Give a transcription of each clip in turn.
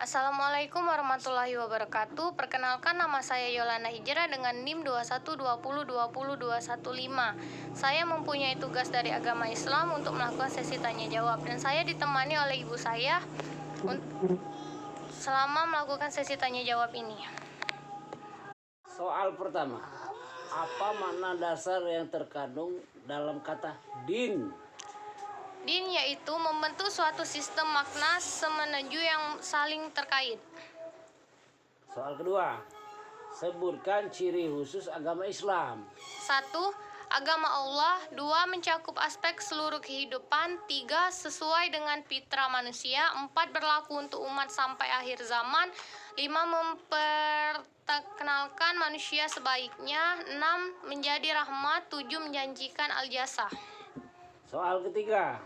Assalamualaikum warahmatullahi wabarakatuh. Perkenalkan, nama saya Yolana Hijrah dengan NIM 2120202015. Saya mempunyai tugas dari agama Islam untuk melakukan sesi tanya jawab, dan saya ditemani oleh ibu saya selama melakukan sesi tanya jawab ini. Soal pertama, apa makna dasar yang terkandung dalam kata din? Din yaitu membentuk suatu sistem makna semenuju yang saling terkait. Soal kedua, sebutkan ciri khusus agama Islam. 1. Agama Allah. 2. Mencakup aspek seluruh kehidupan. 3. Sesuai dengan fitrah manusia. 4. Berlaku untuk umat sampai akhir zaman. 5. Memperkenalkan manusia sebaiknya. 6. Menjadi rahmat. 7. Menjanjikan al-jasa. Soal ketiga,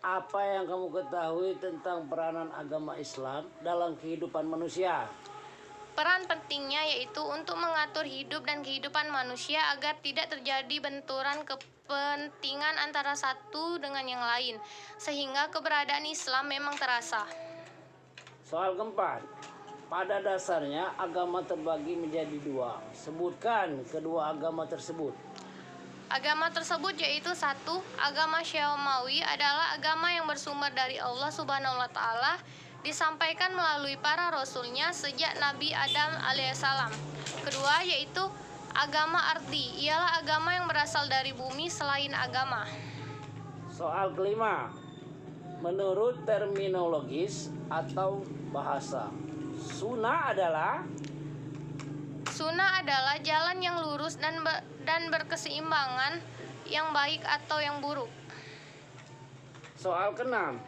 apa yang kamu ketahui tentang peranan agama Islam dalam kehidupan manusia? Peran pentingnya yaitu untuk mengatur hidup dan kehidupan manusia agar tidak terjadi benturan kepentingan antara satu dengan yang lain, sehingga keberadaan Islam memang terasa. Soal keempat, pada dasarnya agama terbagi menjadi dua. Sebutkan kedua agama tersebut. Agama tersebut yaitu 1. Agama Syamawi adalah agama yang bersumber dari Allah Subhanahu wa Ta'ala, disampaikan melalui para rasulnya sejak Nabi Adam alaihissalam. Kedua yaitu agama Ardi, ialah agama yang berasal dari bumi selain agama. Soal kelima, menurut terminologis atau bahasa, sunnah adalah jalan yang lurus dan berkeseimbangan, yang baik atau yang buruk. Soal keenam,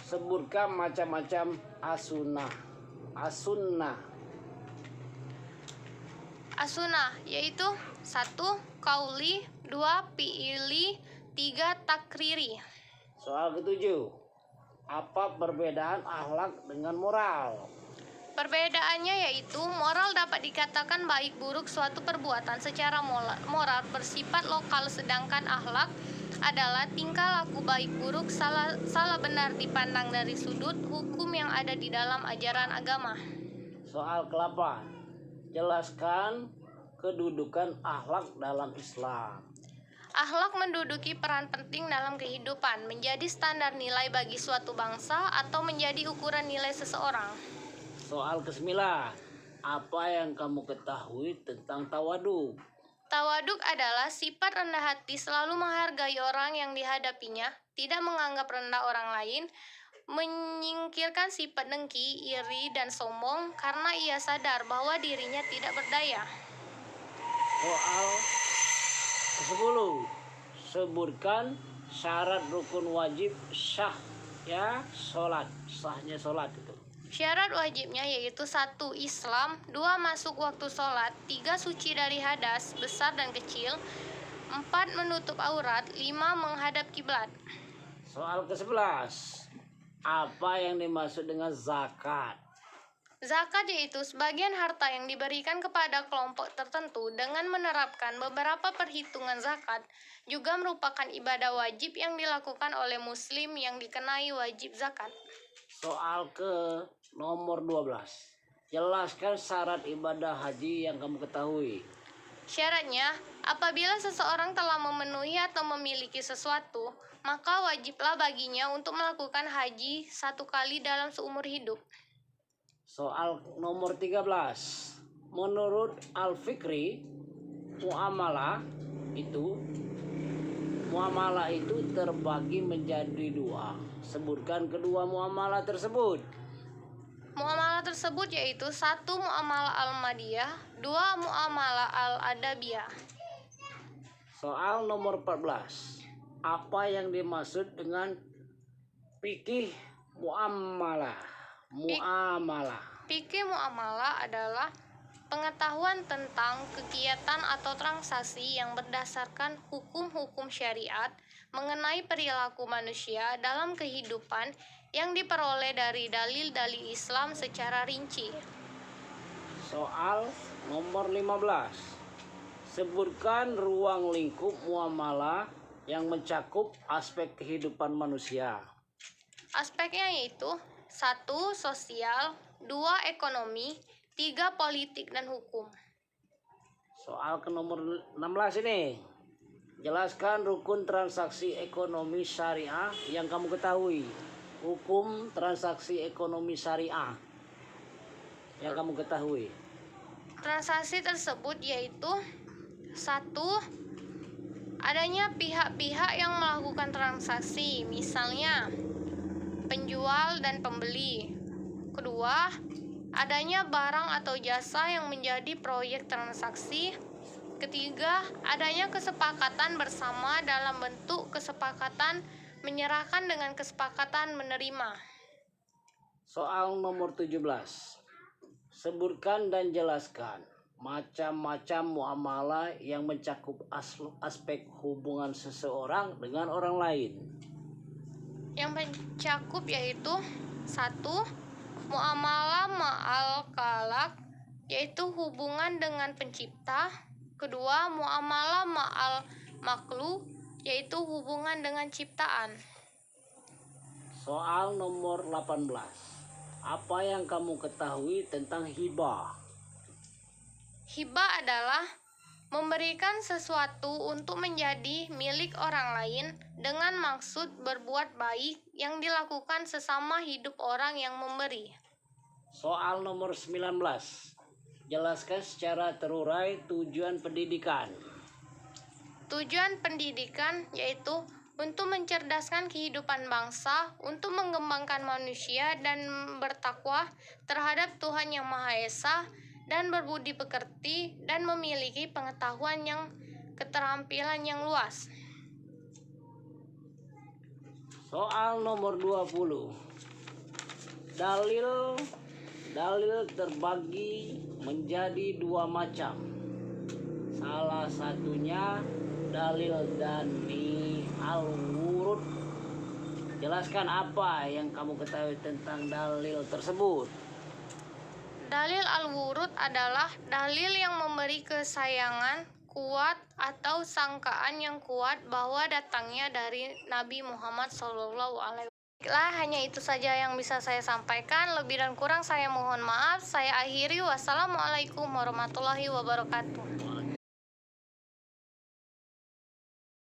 sebutkan macam-macam as-sunnah. As-sunnah yaitu 1. Qauli, 2. Fi'ili, 3. Takriri. Soal ketujuh, apa perbedaan akhlak dengan moral? Perbedaannya yaitu moral dapat dikatakan baik buruk suatu perbuatan secara moral bersifat lokal, sedangkan akhlak adalah tingkah laku baik buruk salah benar dipandang dari sudut hukum yang ada di dalam ajaran agama. Soal ke-8, jelaskan kedudukan akhlak dalam Islam. Akhlak menduduki peran penting dalam kehidupan, menjadi standar nilai bagi suatu bangsa atau menjadi ukuran nilai seseorang. Soal ke-9, apa yang kamu ketahui tentang tawaduk? Tawaduk adalah sifat rendah hati, selalu menghargai orang yang dihadapinya, tidak menganggap rendah orang lain, menyingkirkan sifat dengki, iri, dan sombong karena ia sadar bahwa dirinya tidak berdaya. Soal ke-10, sebutkan syarat rukun wajib sahnya sholat itu. Syarat wajibnya yaitu 1. Islam, 2. Masuk waktu sholat, 3. Suci dari hadas besar dan kecil, 4. Menutup aurat, 5. Menghadap kiblat. Soal ke-11, apa yang dimaksud dengan zakat? Zakat yaitu sebagian harta yang diberikan kepada kelompok tertentu dengan menerapkan beberapa perhitungan zakat, juga merupakan ibadah wajib yang dilakukan oleh muslim yang dikenai wajib zakat. Soal ke nomor 12, jelaskan syarat ibadah haji yang kamu ketahui. Syaratnya, apabila seseorang telah memenuhi atau memiliki sesuatu, maka wajiblah baginya untuk melakukan haji 1 kali dalam seumur hidup. Soal nomor 13, menurut Al-Fikri, muamalah itu terbagi menjadi dua. Sebutkan kedua muamalah tersebut. Muamalah tersebut yaitu 1. Muamalah al-madiyah, 2. Muamalah al-adabiyah. Soal nomor 14, apa yang dimaksud dengan fikih muamalah? Fikih muamalah adalah pengetahuan tentang kegiatan atau transaksi yang berdasarkan hukum-hukum syariat mengenai perilaku manusia dalam kehidupan yang diperoleh dari dalil-dalil Islam secara rinci. Soal nomor 15, sebutkan ruang lingkup muamalah yang mencakup aspek kehidupan manusia. Aspeknya yaitu 1. Sosial, 2 ekonomi, 3 politik dan hukum. Soal ke nomor 16 ini. Jelaskan rukun transaksi ekonomi syariah yang kamu ketahui. Hukum transaksi ekonomi syariah yang kamu ketahui. Transaksi tersebut yaitu 1. Adanya pihak-pihak yang melakukan transaksi, misalnya penjual dan pembeli. Kedua, adanya barang atau jasa yang menjadi proyek transaksi. Ketiga, adanya kesepakatan bersama dalam bentuk kesepakatan menyerahkan dengan kesepakatan menerima. Soal nomor 17. Sebutkan dan jelaskan macam-macam muamalah yang mencakup aspek hubungan seseorang dengan orang lain. Yang mencakup yaitu 1. Muamalah ma'al kalak, yaitu hubungan dengan pencipta. Kedua, muamalah ma'al makhluk, yaitu hubungan dengan ciptaan. Soal nomor 18. Apa yang kamu ketahui tentang hibah? Hibah adalah memberikan sesuatu untuk menjadi milik orang lain dengan maksud berbuat baik yang dilakukan sesama hidup orang yang memberi. Soal nomor 19. Jelaskan secara terurai tujuan pendidikan. Tujuan pendidikan yaitu untuk mencerdaskan kehidupan bangsa, untuk mengembangkan manusia dan bertakwa terhadap Tuhan Yang Maha Esa, dan berbudi pekerti dan memiliki pengetahuan yang keterampilan yang luas. Soal nomor 20. Dalil terbagi menjadi 2 macam. Salah satunya dalil Dani Al-Wurud. Jelaskan apa yang kamu ketahui tentang dalil tersebut. Dalil al-wurud adalah dalil yang memberi kesayangan kuat atau sangkaan yang kuat bahwa datangnya dari Nabi Muhammad SAW. Baiklah, hanya itu saja yang bisa saya sampaikan. Lebih dan kurang saya mohon maaf. Saya akhiri. Wassalamualaikum warahmatullahi wabarakatuh.